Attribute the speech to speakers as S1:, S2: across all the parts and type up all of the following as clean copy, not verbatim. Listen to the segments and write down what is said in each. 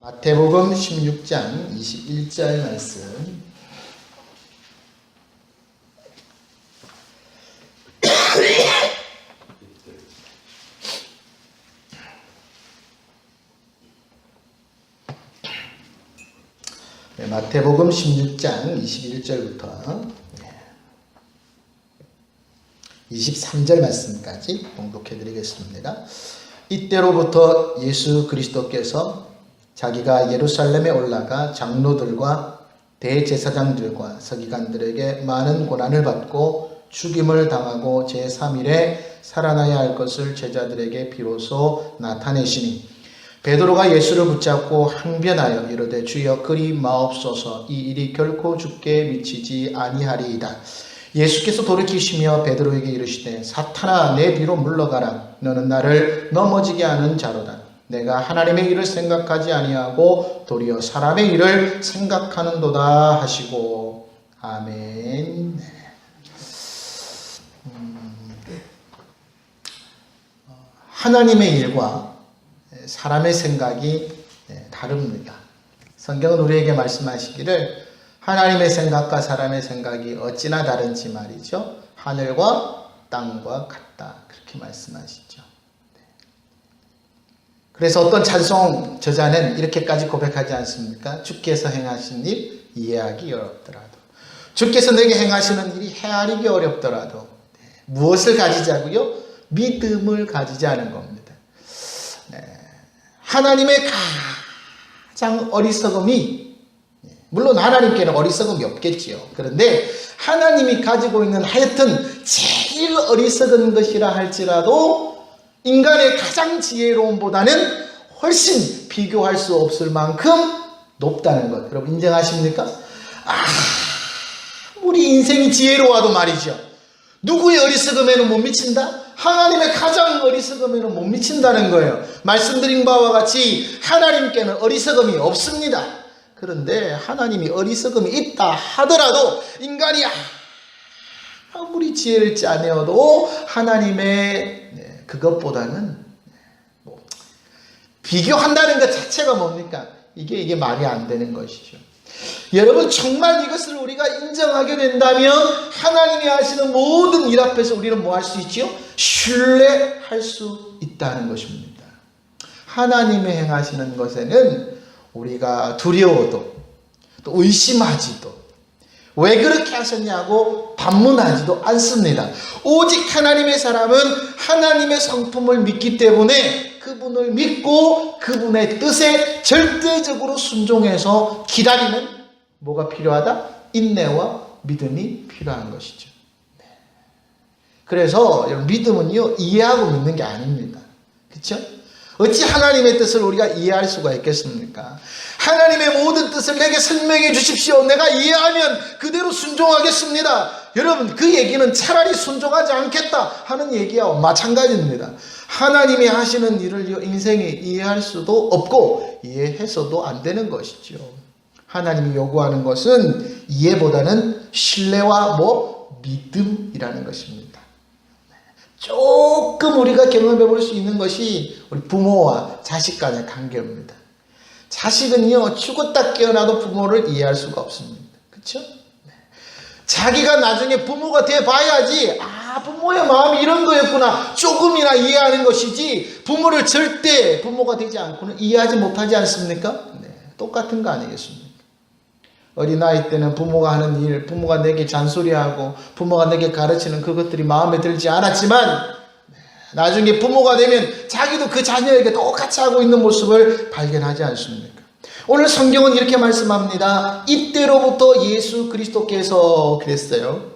S1: 마태복음 16장 21절 말씀. 네, 마태복음 16장 21절부터 23절 말씀까지 봉독해 드리겠습니다. 이때로부터 예수 그리스도께서 자기가 예루살렘에 올라가 장로들과 대제사장들과 서기관들에게 많은 고난을 받고 죽임을 당하고 제3일에 살아나야 할 것을 제자들에게 비로소 나타내시니 베드로가 예수를 붙잡고 항변하여 이르되 주여 그리 마옵소서 이 일이 결코 주께 미치지 아니하리이다. 예수께서 돌이키시며 베드로에게 이르시되 사탄아 내 뒤로 물러가라. 너는 나를 넘어지게 하는 자로다. 내가 하나님의 일을 생각하지 아니하고 도리어 사람의 일을 생각하는도다 하시고. 아멘. 하나님의 일과 사람의 생각이 다릅니다. 성경은 우리에게 말씀하시기를 하나님의 생각과 사람의 생각이 어찌나 다른지 말이죠. 하늘과 땅과 같다. 그렇게 말씀하시죠. 그래서 어떤 찬송 저자는 이렇게까지 고백하지 않습니까? 주께서 행하신 일 이해하기 어렵더라도, 주께서 내게 행하시는 일이 헤아리기 어렵더라도 무엇을 가지자고요? 믿음을 가지자는 겁니다. 하나님의 가장 어리석음이, 물론 하나님께는 어리석음이 없겠지요. 그런데 하나님이 가지고 있는 하여튼 제일 어리석은 것이라 할지라도 인간의 가장 지혜로움보다는 훨씬 비교할 수 없을 만큼 높다는 것. 여러분 인정하십니까? 우리 인생이 지혜로워도 말이죠. 누구의 어리석음에는 못 미친다? 하나님의 가장 어리석음에는 못 미친다는 거예요. 말씀드린 바와 같이 하나님께는 어리석음이 없습니다. 그런데 하나님이 어리석음이 있다 하더라도 인간이 아무리 지혜를 짜내어도 하나님의 그것보다는 비교한다는 것 자체가 뭡니까? 이게 말이 안 되는 것이죠. 여러분 정말 이것을 우리가 인정하게 된다면 하나님이 하시는 모든 일 앞에서 우리는 뭐 할 수 있지요? 신뢰할 수 있다는 것입니다. 하나님이 행하시는 것에는 우리가 두려워도 또 의심하지도 왜 그렇게 하셨냐고 반문하지도 않습니다. 오직 하나님의 사람은 하나님의 성품을 믿기 때문에 그분을 믿고 그분의 뜻에 절대적으로 순종해서 기다리는 뭐가 필요하다? 인내와 믿음이 필요한 것이죠. 그래서 여러분 믿음은요 이해하고 믿는 게 아닙니다. 그렇죠? 어찌 하나님의 뜻을 우리가 이해할 수가 있겠습니까? 하나님의 모든 뜻을 내게 설명해 주십시오. 내가 이해하면 그대로 순종하겠습니다. 여러분 그 얘기는 차라리 순종하지 않겠다 하는 얘기와 마찬가지입니다. 하나님이 하시는 일을 인생이 이해할 수도 없고 이해해서도 안 되는 것이죠. 하나님이 요구하는 것은 이해보다는 신뢰와 믿음이라는 것입니다. 조금 우리가 경험해 볼 수 있는 것이 우리 부모와 자식 간의 관계입니다. 자식은요 죽었다 깨어나도 부모를 이해할 수가 없습니다. 그렇죠? 자기가 나중에 부모가 돼 봐야지 부모의 마음이 이런 거였구나 조금이나 이해하는 것이지 부모를 절대 부모가 되지 않고는 이해하지 못하지 않습니까? 똑같은 거 아니겠습니까? 어린아이 때는 부모가 하는 일, 부모가 내게 잔소리하고 부모가 내게 가르치는 그것들이 마음에 들지 않았지만 나중에 부모가 되면 자기도 그 자녀에게 똑같이 하고 있는 모습을 발견하지 않습니까? 오늘 성경은 이렇게 말씀합니다. 이때로부터 예수 그리스도께서 그랬어요.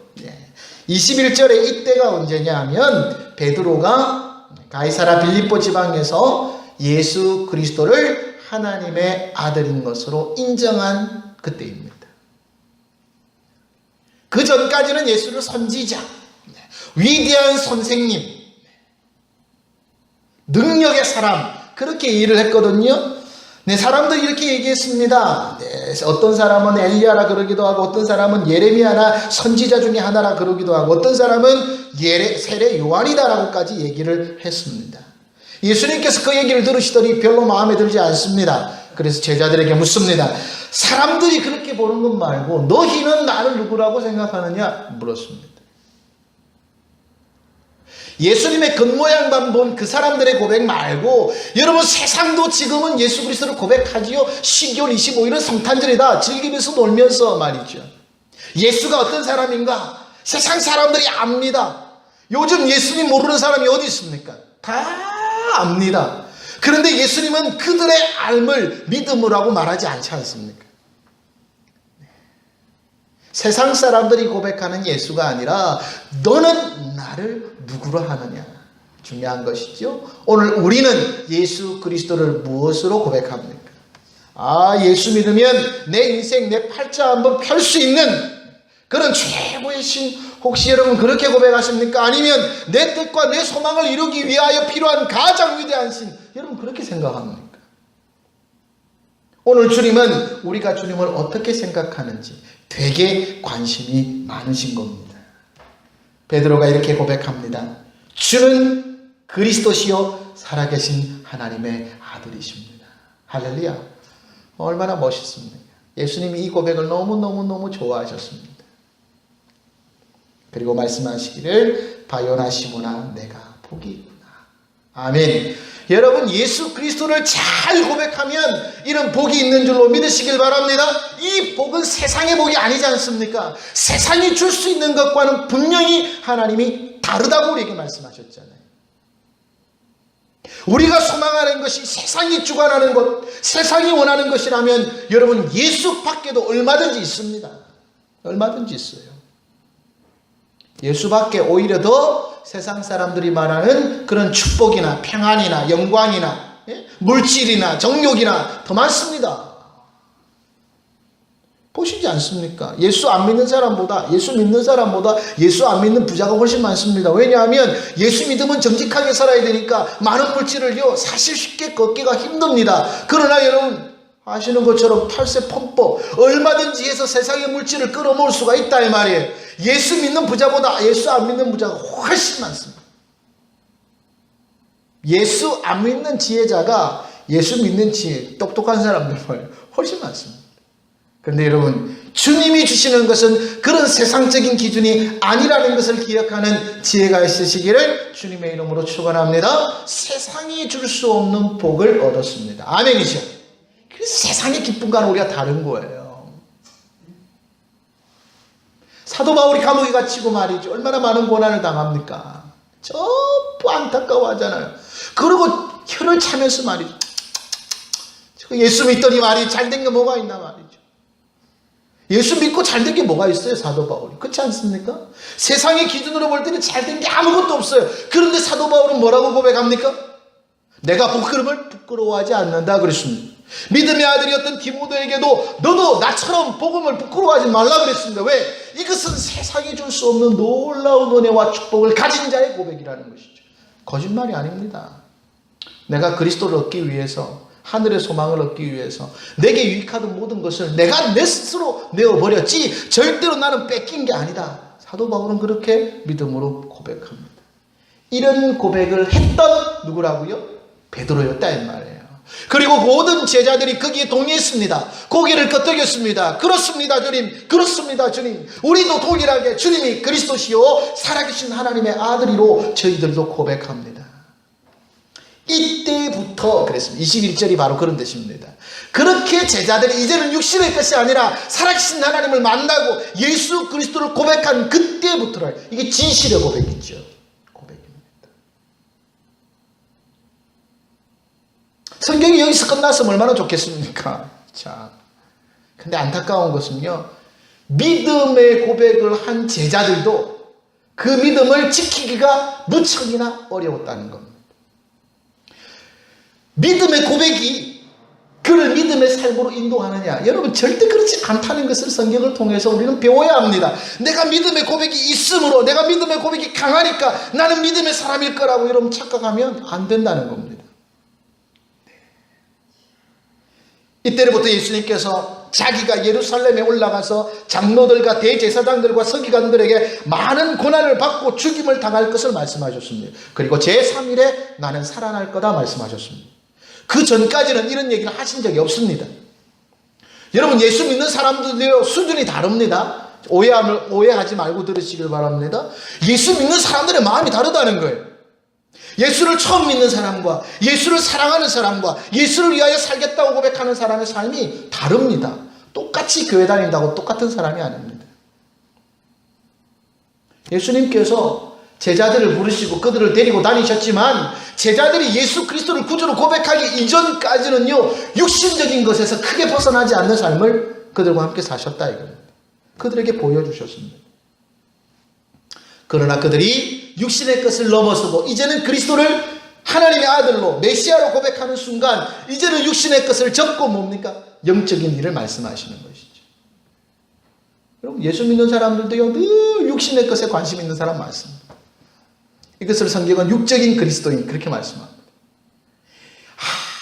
S1: 21절에 이때가 언제냐 하면 베드로가 가이사라 빌립보 지방에서 예수 그리스도를 하나님의 아들인 것으로 인정한 그때입니다. 그 전까지는 예수를 선지자, 위대한 선생님, 능력의 사람 그렇게 일을 했거든요. 사람들이 이렇게 얘기했습니다. 어떤 사람은 엘리야라 그러기도 하고 어떤 사람은 예레미야나 선지자 중에 하나라 그러기도 하고 어떤 사람은 세례 요한이다라고까지 얘기를 했습니다. 예수님께서 그 얘기를 들으시더니 별로 마음에 들지 않습니다. 그래서 제자들에게 묻습니다. 사람들이 그렇게 보는 것 말고 너희는 나를 누구라고 생각하느냐 물었습니다. 예수님의 겉모양만 본 그 사람들의 고백 말고 여러분 세상도 지금은 예수 그리스도를 고백하지요. 12월 25일은 성탄절이다. 즐기면서 놀면서 말이죠. 예수가 어떤 사람인가 세상 사람들이 압니다. 요즘 예수님 모르는 사람이 어디 있습니까? 다 압니다. 그런데 예수님은 그들의 알을 믿음이라고 말하지 않지 않습니까? 세상 사람들이 고백하는 예수가 아니라 너는 나를 누구로 하느냐 중요한 것이죠. 오늘 우리는 예수 그리스도를 무엇으로 고백합니까? 예수 믿으면 내 인생 내 팔자 한번 펼 수 있는 그런 최고의 신, 혹시 여러분 그렇게 고백하십니까? 아니면 내 뜻과 내 소망을 이루기 위하여 필요한 가장 위대한 신, 여러분 그렇게 생각합니까? 오늘 주님은 우리가 주님을 어떻게 생각하는지 되게 관심이 많으신 겁니다. 베드로가 이렇게 고백합니다. 주는 그리스도시요 살아계신 하나님의 아들이십니다. 할렐루야. 얼마나 멋있습니까? 예수님이 이 고백을 너무너무 좋아하셨습니다. 그리고 말씀하시기를 바요나 시모나 내가 복이 있구나. 아멘. 여러분 예수 그리스도를 잘 고백하면 이런 복이 있는 줄로 믿으시길 바랍니다. 이 복은 세상의 복이 아니지 않습니까? 세상이 줄 수 있는 것과는 분명히 하나님이 다르다고 우리에게 말씀하셨잖아요. 우리가 소망하는 것이 세상이 주관하는 것, 세상이 원하는 것이라면 여러분 예수 밖에도 얼마든지 있습니다. 얼마든지 있어요. 예수 밖에 오히려 더 세상 사람들이 말하는 그런 축복이나 평안이나 영광이나 물질이나 정욕이나 더 많습니다. 보시지 않습니까? 예수 안 믿는 사람보다 예수 믿는 사람보다 예수 안 믿는 부자가 훨씬 많습니다. 왜냐하면 예수 믿으면 정직하게 살아야 되니까 많은 물질을요 사실 쉽게 걷기가 힘듭니다. 그러나 여러분 아시는 것처럼 팔세 펌법 얼마든지 해서 세상의 물질을 끌어모을 수가 있다 이 말이에요. 예수 믿는 부자보다 예수 안 믿는 부자가 훨씬 많습니다. 예수 안 믿는 지혜자가 예수 믿는 지혜 똑똑한 사람들 훨씬 많습니다. 그런데 여러분 주님이 주시는 것은 그런 세상적인 기준이 아니라는 것을 기억하는 지혜가 있으시기를 주님의 이름으로 축원합니다. 세상이 줄 수 없는 복을 얻었습니다. 아멘이죠. 그래서 세상의 기쁨과는 우리가 다른 거예요. 사도 바울이 감옥에 갇히고 말이죠. 얼마나 많은 고난을 당합니까? 전부 안타까워하잖아요. 그리고 혀를 차면서 말이죠. 예수 믿더니 말이 잘된 게 뭐가 있나 말이죠. 예수 믿고 잘된 게 뭐가 있어요? 사도 바울이. 그렇지 않습니까? 세상의 기준으로 볼 때는 잘된 게 아무것도 없어요. 그런데 사도 바울은 뭐라고 고백합니까? 내가 복음을 부끄러워하지 않는다 그랬습니다. 믿음의 아들이었던 디모데에게도 너도 나처럼 복음을 부끄러워하지 말라 그랬습니다. 왜? 이것은 세상이 줄 수 없는 놀라운 은혜와 축복을 가진 자의 고백이라는 것이죠. 거짓말이 아닙니다. 내가 그리스도를 얻기 위해서 하늘의 소망을 얻기 위해서 내게 유익하던 모든 것을 내가 내 스스로 내어버렸지 절대로 나는 뺏긴 게 아니다. 사도 바울은 그렇게 믿음으로 고백합니다. 이런 고백을 했던 누구라고요? 베드로였다 이 말이에요. 그리고 모든 제자들이 거기에 동의했습니다. 고개를 끄덕였습니다. 그렇습니다 주님, 그렇습니다 주님. 우리도 동일하게 주님이 그리스도시요 살아계신 하나님의 아들이로 저희들도 고백합니다. 이때부터 그랬습니다. 21절이 바로 그런 뜻입니다. 그렇게 제자들이 이제는 육신의 것이 아니라 살아계신 하나님을 만나고 예수 그리스도를 고백한 그때부터라. 이게 진실의 고백이죠. 고백입니다. 성경이 여기서 끝났으면 얼마나 좋겠습니까? 자, 근데 안타까운 것은요, 믿음의 고백을 한 제자들도 그 믿음을 지키기가 무척이나 어려웠다는 겁니다. 믿음의 고백이 그를 믿음의 삶으로 인도하느냐? 여러분 절대 그렇지 않다는 것을 성경을 통해서 우리는 배워야 합니다. 내가 믿음의 고백이 있으므로 내가 믿음의 고백이 강하니까 나는 믿음의 사람일 거라고 여러분 착각하면 안 된다는 겁니다. 이때로부터 예수님께서 자기가 예루살렘에 올라가서 장로들과 대제사장들과 서기관들에게 많은 고난을 받고 죽임을 당할 것을 말씀하셨습니다. 그리고 제3일에 나는 살아날 거다 말씀하셨습니다. 그 전까지는 이런 얘기를 하신 적이 없습니다. 여러분, 예수 믿는 사람들도요, 수준이 다릅니다. 오해하지 말고 들으시길 바랍니다. 예수 믿는 사람들의 마음이 다르다는 거예요. 예수를 처음 믿는 사람과 예수를 사랑하는 사람과 예수를 위하여 살겠다고 고백하는 사람의 삶이 다릅니다. 똑같이 교회 다닌다고 똑같은 사람이 아닙니다. 예수님께서 제자들을 부르시고 그들을 데리고 다니셨지만 제자들이 예수 그리스도를 구주로 고백하기 이전까지는요, 육신적인 것에서 크게 벗어나지 않는 삶을 그들과 함께 사셨다 이겁니다. 그들에게 보여주셨습니다. 그러나 그들이 육신의 것을 넘어서고 이제는 그리스도를 하나님의 아들로 메시아로 고백하는 순간 이제는 육신의 것을 접고 뭡니까? 영적인 일을 말씀하시는 것이죠. 여러분, 예수 믿는 사람들도요, 늘 육신의 것에 관심 있는 사람 많습니다. 이것을 성경은 육적인 그리스도인 그렇게 말씀합니다.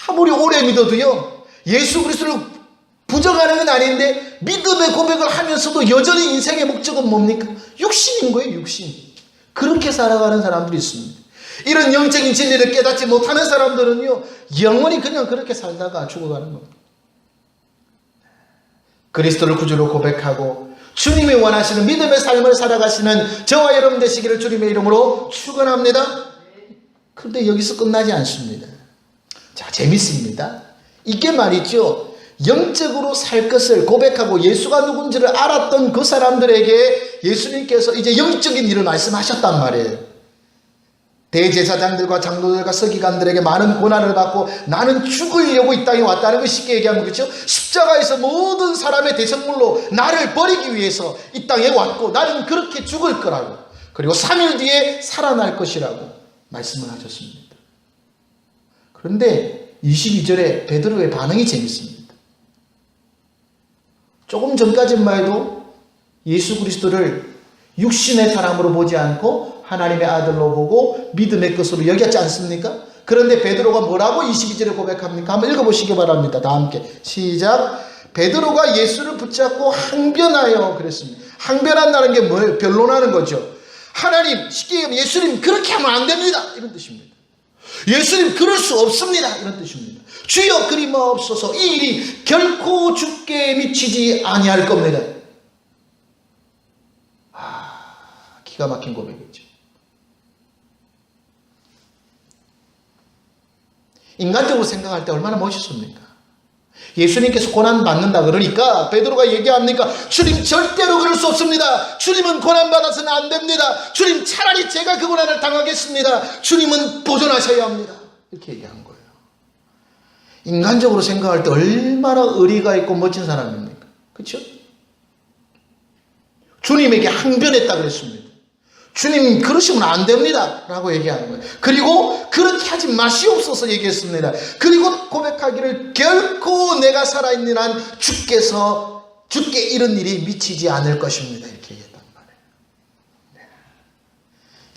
S1: 아무리 오래 믿어도요, 예수 그리스도를 부정하는 건 아닌데 믿음의 고백을 하면서도 여전히 인생의 목적은 뭡니까? 육신인 거예요, 육신. 그렇게 살아가는 사람들이 있습니다. 이런 영적인 진리를 깨닫지 못하는 사람들은요, 영원히 그냥 그렇게 살다가 죽어가는 겁니다. 그리스도를 구주로 고백하고 주님이 원하시는 믿음의 삶을 살아가시는 저와 여러분 되시기를 주님의 이름으로 축원합니다. 그런데 여기서 끝나지 않습니다. 자, 재밌습니다. 이게 말이죠, 영적으로 살 것을 고백하고 예수가 누군지를 알았던 그 사람들에게 예수님께서 이제 영적인 일을 말씀하셨단 말이에요. 대제사장들과 장로들과 서기관들에게 많은 고난을 받고 나는 죽으려고 이 땅에 왔다는 걸 쉽게 얘기하면 그렇죠. 십자가에서 모든 사람의 대성물로 나를 버리기 위해서 이 땅에 왔고 나는 그렇게 죽을 거라고, 그리고 3일 뒤에 살아날 것이라고 말씀을 하셨습니다. 그런데 22절에 베드로의 반응이 재밌습니다. 조금 전까지만 해도 예수 그리스도를 육신의 사람으로 보지 않고 하나님의 아들로 보고 믿음의 것으로 여겼지 않습니까? 그런데 베드로가 뭐라고 22절에 고백합니까? 한번 읽어보시기 바랍니다. 다 함께 시작. 베드로가 예수를 붙잡고 항변하여 그랬습니다. 항변한다는 게 뭐예요? 변론하는 거죠. 하나님, 쉽게 얘기하면 예수님 그렇게 하면 안 됩니다, 이런 뜻입니다. 예수님 그럴 수 없습니다, 이런 뜻입니다. 주여 그리 마옵소서, 이 일이 결코 주께 미치지 아니할 겁니다. 기가 막힌 고백이죠. 인간적으로 생각할 때 얼마나 멋있습니까? 예수님께서 고난 받는다 그러니까 베드로가 얘기합니까? 주님 절대로 그럴 수 없습니다. 주님은 고난 받아서는 안 됩니다. 주님 차라리 제가 그 고난을 당하겠습니다. 주님은 보존하셔야 합니다. 이렇게 얘기한 거예요. 인간적으로 생각할 때 얼마나 의리가 있고 멋진 사람입니까? 그렇죠? 주님에게 항변했다 그랬습니다. 주님 그러시면 안 됩니다 라고 얘기하는 거예요. 그리고 그렇게 하지 마시옵소서 얘기했습니다. 그리고 고백하기를 결코 내가 살아있는 한 주께 이런 일이 미치지 않을 것입니다, 이렇게 얘기했단 말이에요. 네.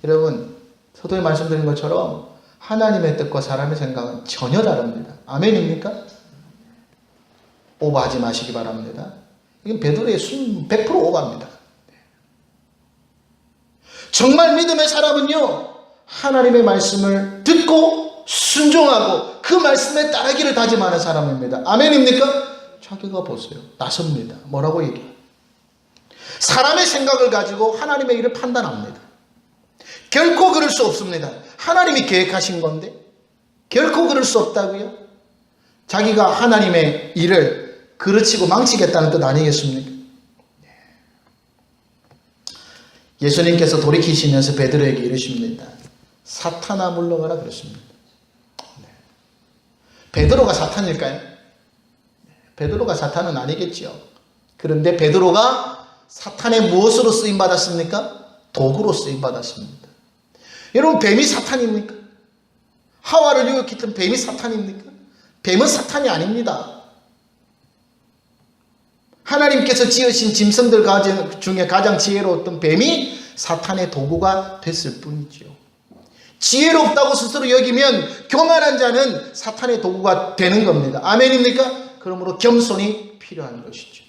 S1: 여러분, 서두에 말씀드린 것처럼 하나님의 뜻과 사람의 생각은 전혀 다릅니다. 아멘입니까? 오버하지 마시기 바랍니다. 이건 베드로의 100% 오버입니다. 정말 믿음의 사람은요, 하나님의 말씀을 듣고 순종하고 그 말씀에 따르기를 다짐하는 사람입니다. 아멘입니까? 자기가 보세요. 나섭니다. 뭐라고 얘기해요? 사람의 생각을 가지고 하나님의 일을 판단합니다. 결코 그럴 수 없습니다. 하나님이 계획하신 건데 결코 그럴 수 없다고요? 자기가 하나님의 일을 그르치고 망치겠다는 뜻 아니겠습니까? 예수님께서 돌이키시면서 베드로에게 이르십니다. 사탄아 물러가라 그랬습니다. 네. 베드로가 사탄일까요? 베드로가 사탄은 아니겠죠. 그런데 베드로가 사탄의 무엇으로 쓰임받았습니까? 도구로 쓰임받았습니다. 여러분, 뱀이 사탄입니까? 하와를 유혹했던 뱀이 사탄입니까? 뱀은 사탄이 아닙니다. 하나님께서 지으신 짐승들 중에 가장 지혜로웠던 뱀이 사탄의 도구가 됐을 뿐이죠. 지혜롭다고 스스로 여기면 교만한 자는 사탄의 도구가 되는 겁니다. 아멘입니까? 그러므로 겸손이 필요한 것이죠.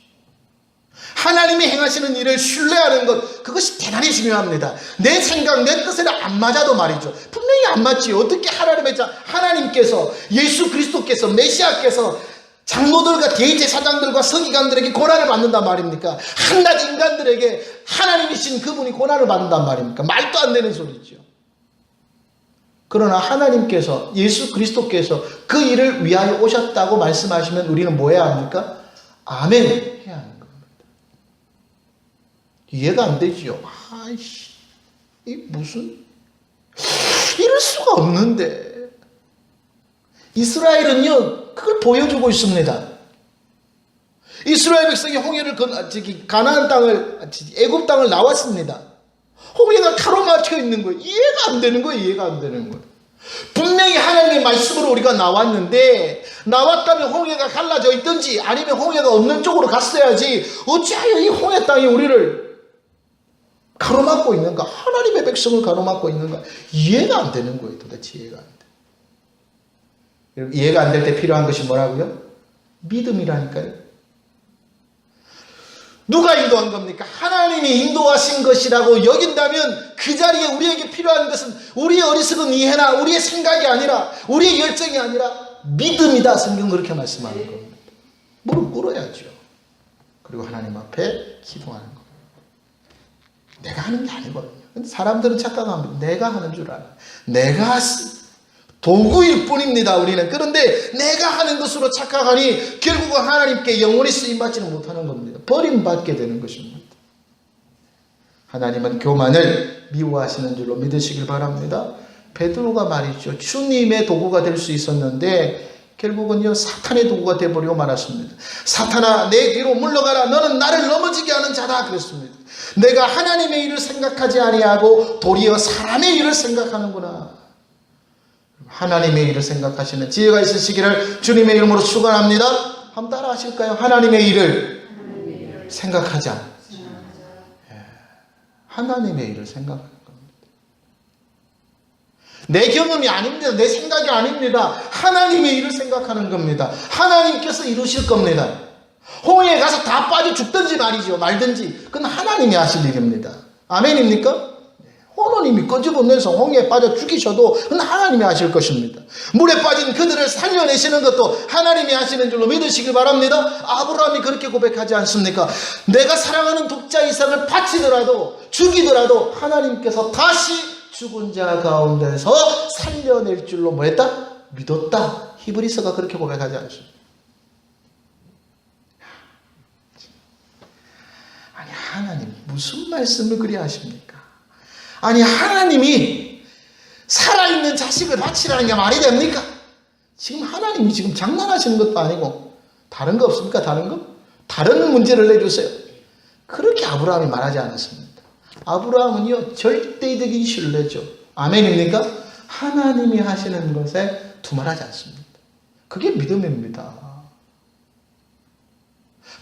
S1: 하나님이 행하시는 일을 신뢰하는 것, 그것이 대단히 중요합니다. 내 생각, 내 뜻에는 안 맞아도 말이죠. 분명히 안 맞지요. 어떻게 하나님께서, 예수 그리스도께서, 메시아께서 장로들과 대제사장들과 서기관들에게 고난을 받는단 말입니까? 한낱 인간들에게 하나님이신 그분이 고난을 받는단 말입니까? 말도 안 되는 소리죠. 그러나 하나님께서, 예수 그리스도께서 그 일을 위하여 오셨다고 말씀하시면 우리는 뭐 해야 합니까? 아멘 해야 하는 겁니다. 이해가 안 되지요. 아이씨, 이 무슨, 이럴 수가 없는데. 이스라엘은요, 그걸 보여주고 있습니다. 이스라엘 백성이 홍해를 가나안 땅을, 애굽 땅을 나왔습니다. 홍해가 가로막혀 있는 거예요. 이해가 안 되는 거예요. 이해가 안 되는 거예요. 분명히 하나님의 말씀으로 우리가 나왔는데, 나왔다면 홍해가 갈라져 있든지 아니면 홍해가 없는 쪽으로 갔어야지 어찌하여 이 홍해 땅이 우리를 가로막고 있는가? 하나님의 백성을 가로막고 있는가? 이해가 안 되는 거예요. 도대체 이해가 안 돼. 이해가 안 될 때 필요한 것이 뭐라고요? 믿음이라니까요. 누가 인도한 겁니까? 하나님이 인도하신 것이라고 여긴다면 그 자리에 우리에게 필요한 것은 우리의 어리석은 이해나 우리의 생각이 아니라, 우리의 열정이 아니라 믿음이다. 성경은 그렇게 말씀하는 겁니다. 무릎 꿇어야죠. 그리고 하나님 앞에 기도하는 겁니다. 내가 하는 게 아니거든요. 근데 사람들은 착각합니다. 내가 하는 줄 알아요. 내가 도구일 뿐입니다. 우리는. 그런데 내가 하는 것으로 착각하니 결국은 하나님께 영원히 쓰임받지는 못하는 겁니다. 버림받게 되는 것입니다. 하나님은 교만을 미워하시는 줄로 믿으시길 바랍니다. 베드로가 말이죠, 주님의 도구가 될 수 있었는데 결국은요 사탄의 도구가 되어버리고 말았습니다. 사탄아, 내 뒤로 물러가라. 너는 나를 넘어지게 하는 자다. 그랬습니다. 내가 하나님의 일을 생각하지 아니하고 도리어 사람의 일을 생각하는구나. 하나님의 일을 생각하시는 지혜가 있으시기를 주님의 이름으로 축원합니다. 한번 따라 하실까요? 하나님의 일을 생각하자. 하나님의 일을 생각하는 겁니다. 내 경험이 아닙니다. 내 생각이 아닙니다. 하나님의 일을 생각하는 겁니다. 하나님께서 이루실 겁니다. 홍해에 가서 다 빠져 죽든지 말든지 그건 하나님이 하실 일입니다. 아멘입니까? 호로님이 끄집어내서 홍해에 빠져 죽이셔도 그건 하나님이 하실 것입니다. 물에 빠진 그들을 살려내시는 것도 하나님이 하시는 줄로 믿으시길 바랍니다. 아브라함이 그렇게 고백하지 않습니까? 내가 사랑하는 독자 이삭을 바치더라도 죽이더라도 하나님께서 다시 죽은 자 가운데서 살려낼 줄로 뭐 했다? 믿었다. 히브리서가 그렇게 고백하지 않습니까? 아니 하나님 무슨 말씀을 그리 하십니까? 아니 하나님이 살아있는 자식을 바치라는 게 말이 됩니까? 지금 하나님이 지금 장난하시는 것도 아니고 다른 거 없습니까? 다른 거? 다른 문제를 내주세요. 그렇게 아브라함이 말하지 않았습니다. 아브라함은요 절대적인 신뢰죠. 아멘입니까? 하나님이 하시는 것에 두말하지 않습니다. 그게 믿음입니다.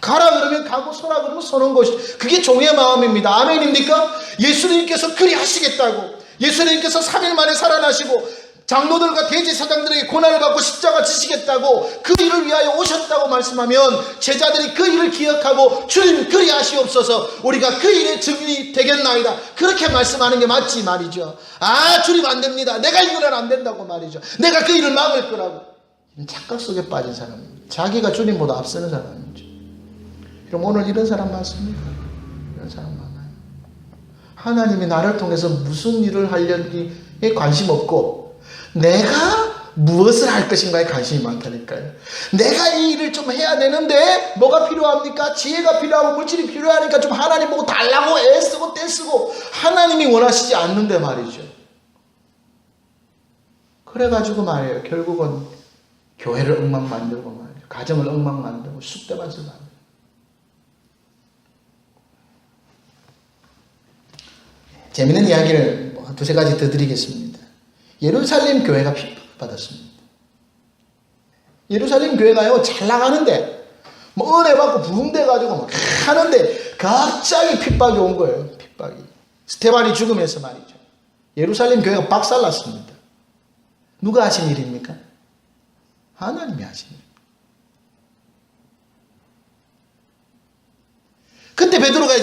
S1: 가라 그러면 가고 서라 그러면 서는 것이, 그게 종의 마음입니다. 아멘입니까? 예수님께서 그리 하시겠다고, 예수님께서 3일 만에 살아나시고 장로들과 대제사장들에게 고난을 받고 십자가 지시겠다고 그 일을 위하여 오셨다고 말씀하면 제자들이 그 일을 기억하고 주님 그리 하시옵소서, 우리가 그 일의 증인이 되겠나이다, 그렇게 말씀하는 게 맞지 말이죠. 아 주님 안 됩니다, 내가 이거는 안 된다고 말이죠. 내가 그 일을 막을 거라고. 이런 착각 속에 빠진 사람입니다. 자기가 주님보다 앞서는 사람입니다. 그럼 오늘 이런 사람 많습니까? 이런 사람 많아요. 하나님이 나를 통해서 무슨 일을 하려니에 관심 없고 내가 무엇을 할 것인가에 관심이 많다니까요. 내가 이 일을 좀 해야 되는데 뭐가 필요합니까? 지혜가 필요하고 물질이 필요하니까 좀 하나님 보고 달라고 애쓰고 떼쓰고 하나님이 원하시지 않는데 말이죠. 그래가지고 말이에요. 결국은 교회를 엉망 만들고 말이죠. 가정을 엉망 만들고 쑥대밭을 만들고. 재미있는 이야기를 두세 가지 더 드리겠습니다. 예루살렘 교회가 핍박받았습니다. 예루살렘 교회가요 잘 나가는데 뭐 은혜 받고 부흥돼가지고 막 하는데 갑자기 핍박이 온 거예요. 핍박이. 스테반이 죽으면서 말이죠. 예루살렘 교회가 박살났습니다. 누가 하신 일입니까? 하나님이 하신 일. 그때 베드로가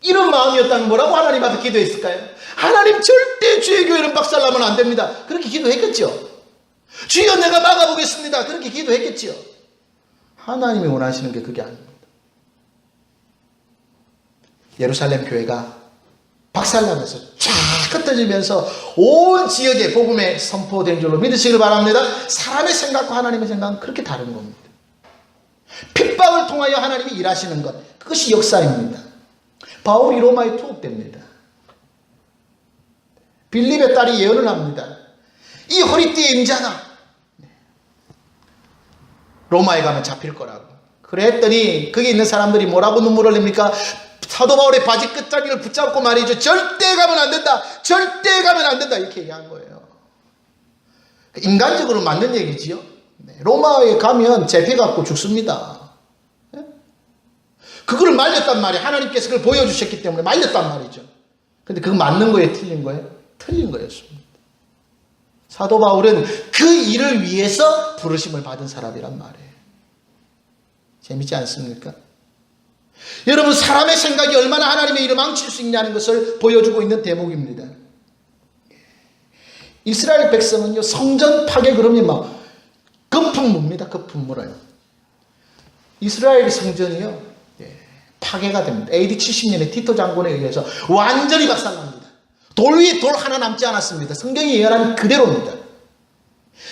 S1: 이런 마음이었다면 뭐라고 하나님 앞에 기도했을까요? 하나님, 절대 주의 교회는 박살나면 안 됩니다. 그렇게 기도했겠죠. 주여, 내가 막아보겠습니다. 그렇게 기도했겠죠. 하나님이 원하시는 게 그게 아닙니다. 예루살렘 교회가 박살나면서 쫙 흩어지면서 온 지역에 복음의 선포된 줄로 믿으시길 바랍니다. 사람의 생각과 하나님의 생각은 그렇게 다른 겁니다. 핍박을 통하여 하나님이 일하시는 것, 그것이 역사입니다. 바울이 로마에 투옥됩니다. 빌립의 딸이 예언을 합니다. 이 허리띠에 임자가 로마에 가면 잡힐 거라고. 그랬더니 거기 있는 사람들이 뭐라고 눈물을 흘립니까? 사도 바울의 바지 끝자리를 붙잡고 말이죠. 절대 가면 안 된다. 절대 가면 안 된다. 이렇게 얘기한 거예요. 인간적으로 맞는 얘기지요. 로마에 가면 재패갖고 죽습니다. 그걸 말렸단 말이에요. 하나님께서 그걸 보여주셨기 때문에 말렸단 말이죠. 근데 그거 맞는 거예요? 틀린 거예요? 틀린 거였습니다. 사도 바울은 그 일을 위해서 부르심을 받은 사람이란 말이에요. 재밌지 않습니까? 여러분, 사람의 생각이 얼마나 하나님의 일을 망칠 수 있냐는 것을 보여주고 있는 대목입니다. 이스라엘 백성은요, 성전 파괴 그러면 막 거품무입니다. 거품물어요. 이스라엘 성전이요, 파괴가 됩니다. AD 70년에 티토 장군에 의해서 완전히 박살납니다. 돌 위에 돌 하나 남지 않았습니다. 성경이 예언한 그대로입니다.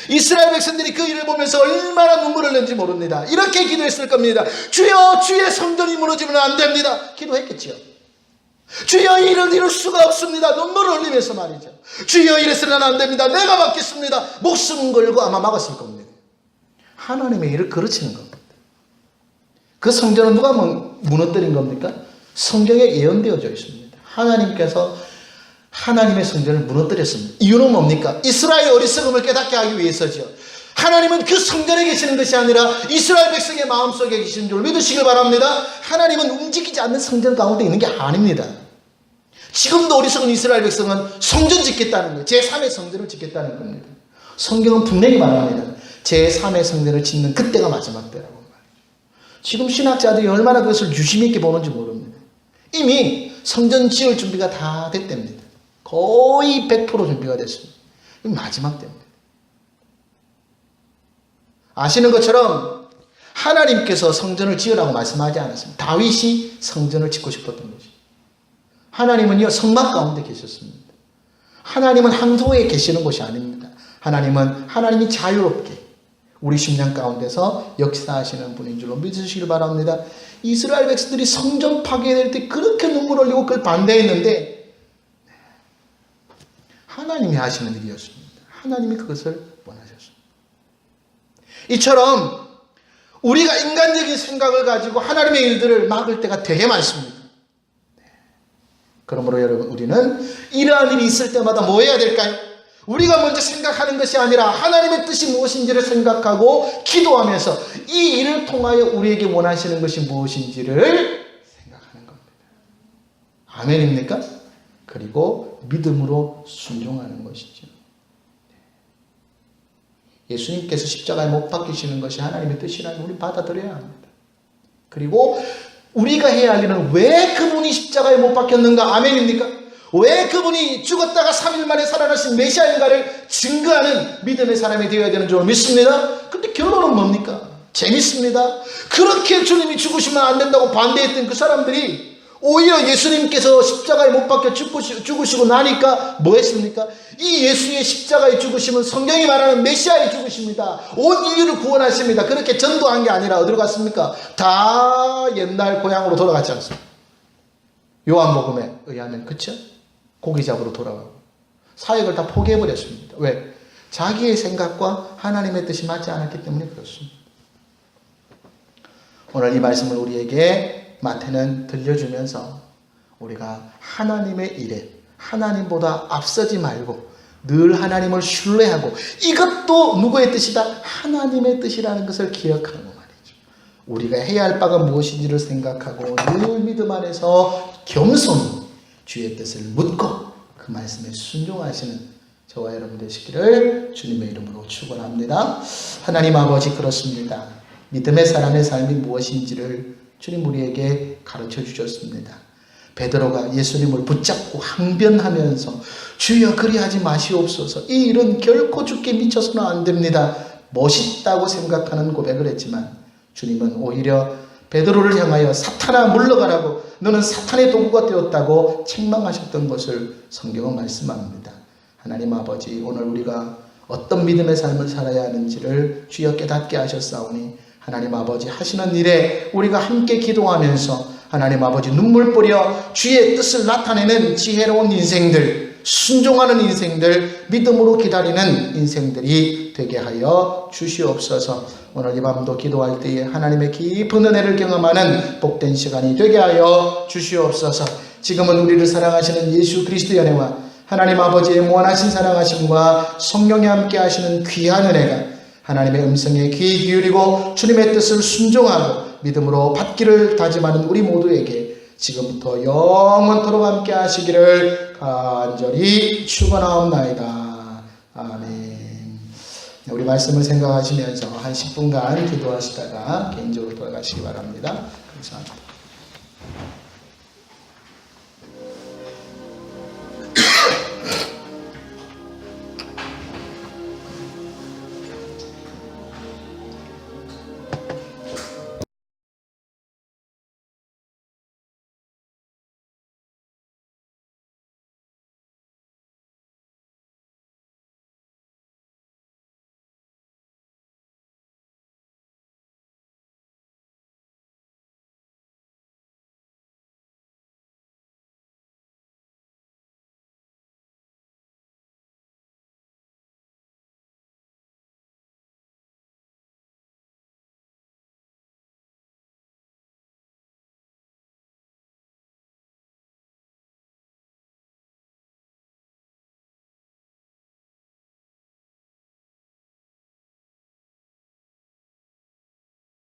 S1: 이스라엘 백성들이 그 일을 보면서 얼마나 눈물을 흘렸는지 모릅니다. 이렇게 기도했을 겁니다. 주여, 주의 성전이 무너지면 안 됩니다. 기도했겠죠. 주여, 이를 이룰 수가 없습니다. 눈물을 흘리면서 말이죠. 주여, 이래서는 안 됩니다. 내가 막겠습니다. 목숨 걸고 아마 막았을 겁니다. 하나님의 일을 그르치는 겁니다. 그 성전은 누가 무너뜨린 겁니까? 성경에 예언되어져 있습니다. 하나님께서 하나님의 성전을 무너뜨렸습니다. 이유는 뭡니까? 이스라엘 어리석음을 깨닫게 하기 위해서죠. 하나님은 그 성전에 계시는 것이 아니라 이스라엘 백성의 마음속에 계시는 줄 믿으시길 바랍니다. 하나님은 움직이지 않는 성전 가운데 있는 게 아닙니다. 지금도 어리석은 이스라엘 백성은 성전 짓겠다는 거예요. 제3의 성전을 짓겠다는 겁니다. 성경은 분명히 말합니다. 제3의 성전을 짓는 그때가 마지막 때라고 말이죠. 지금 신학자들이 얼마나 그것을 유심 있게 보는지 모릅니다. 이미 성전 지을 준비가 다 됐답니다. 거의 100% 준비가 됐습니다. 마지막 때입니다. 아시는 것처럼 하나님께서 성전을 지으라고 말씀하지 않았습니다. 다윗이 성전을 짓고 싶었던 것이죠. 하나님은요, 성막 가운데 계셨습니다. 하나님은 항소에 계시는 것이 아닙니다. 하나님이 자유롭게 우리 심령 가운데서 역사하시는 분인 줄로 믿으시길 바랍니다. 이스라엘 백성들이 성전 파괴될 때 그렇게 눈물 흘리고 그걸 반대했는데 하나님이 하시는 일이었습니다. 하나님이 그것을 원하셨습니다. 이처럼 우리가 인간적인 생각을 가지고 하나님의 일들을 막을 때가 되게 많습니다. 그러므로 여러분, 우리는 이러한 일이 있을 때마다 뭐 해야 될까요? 우리가 먼저 생각하는 것이 아니라 하나님의 뜻이 무엇인지를 생각하고 기도하면서 이 일을 통하여 우리에게 원하시는 것이 무엇인지를 생각하는 겁니다. 아멘입니까? 그리고 믿음으로 순종하는 것이죠. 예수님께서 십자가에 못 박히시는 것이 하나님의 뜻이라면 우리 받아들여야 합니다. 그리고 우리가 해야 할 일은 왜 그분이 십자가에 못 박혔는가? 아멘입니까? 왜 그분이 죽었다가 3일 만에 살아나신 메시아인가를 증거하는 믿음의 사람이 되어야 되는 줄 믿습니다. 근데 결론은 뭡니까? 재밌습니다. 그렇게 주님이 죽으시면 안 된다고 반대했던 그 사람들이 오히려 예수님께서 십자가에 못 박혀 죽으시고 나니까 뭐 했습니까? 이 예수의 십자가의 죽으심은 성경이 말하는 메시아의 죽으십니다. 온 인류를 구원하십니다. 그렇게 전도한 게 아니라 어디로 갔습니까? 다 옛날 고향으로 돌아갔지 않습니까? 요한복음에 의하면, 그쵸? 고기 잡으러 돌아가고 사역을 다 포기해버렸습니다. 왜? 자기의 생각과 하나님의 뜻이 맞지 않았기 때문에 그렇습니다. 오늘 이 말씀을 우리에게 마태는 들려주면서 우리가 하나님의 일에 하나님보다 앞서지 말고 늘 하나님을 신뢰하고 이것도 누구의 뜻이다? 하나님의 뜻이라는 것을 기억하는 말이죠. 우리가 해야 할 바가 무엇인지를 생각하고 늘 믿음 안에서 겸손히 주의 뜻을 묻고 그 말씀에 순종하시는 저와 여러분 되시기를 주님의 이름으로 축원합니다. 하나님 아버지, 그렇습니다. 믿음의 사람의 삶이 무엇인지를 주님 우리에게 가르쳐 주셨습니다. 베드로가 예수님을 붙잡고 항변하면서 주여 그리하지 마시옵소서, 이 일은 결코 주께 미쳐서는 안 됩니다, 멋있다고 생각하는 고백을 했지만 주님은 오히려 베드로를 향하여 사탄아 물러가라고, 너는 사탄의 도구가 되었다고 책망하셨던 것을 성경은 말씀합니다. 하나님 아버지, 오늘 우리가 어떤 믿음의 삶을 살아야 하는지를 주여 깨닫게 하셨사오니 하나님 아버지 하시는 일에 우리가 함께 기도하면서 하나님 아버지 눈물 뿌려 주의 뜻을 나타내는 지혜로운 인생들, 순종하는 인생들, 믿음으로 기다리는 인생들이 되게 하여 주시옵소서. 오늘 이 밤도 기도할 때에 하나님의 깊은 은혜를 경험하는 복된 시간이 되게 하여 주시옵소서. 지금은 우리를 사랑하시는 예수 그리스도의 은혜와 하나님 아버지의 무한하신 사랑하심과 성령이 함께 하시는 귀한 은혜가 하나님의 음성에 귀 기울이고 주님의 뜻을 순종하고 믿음으로 받기를 다짐하는 우리 모두에게 지금부터 영원토록 함께 하시기를 간절히 축원하옵나이다. 아멘. 우리 말씀을 생각하시면서 한 10분간 기도하시다가 개인적으로 돌아가시기 바랍니다. 감사합니다.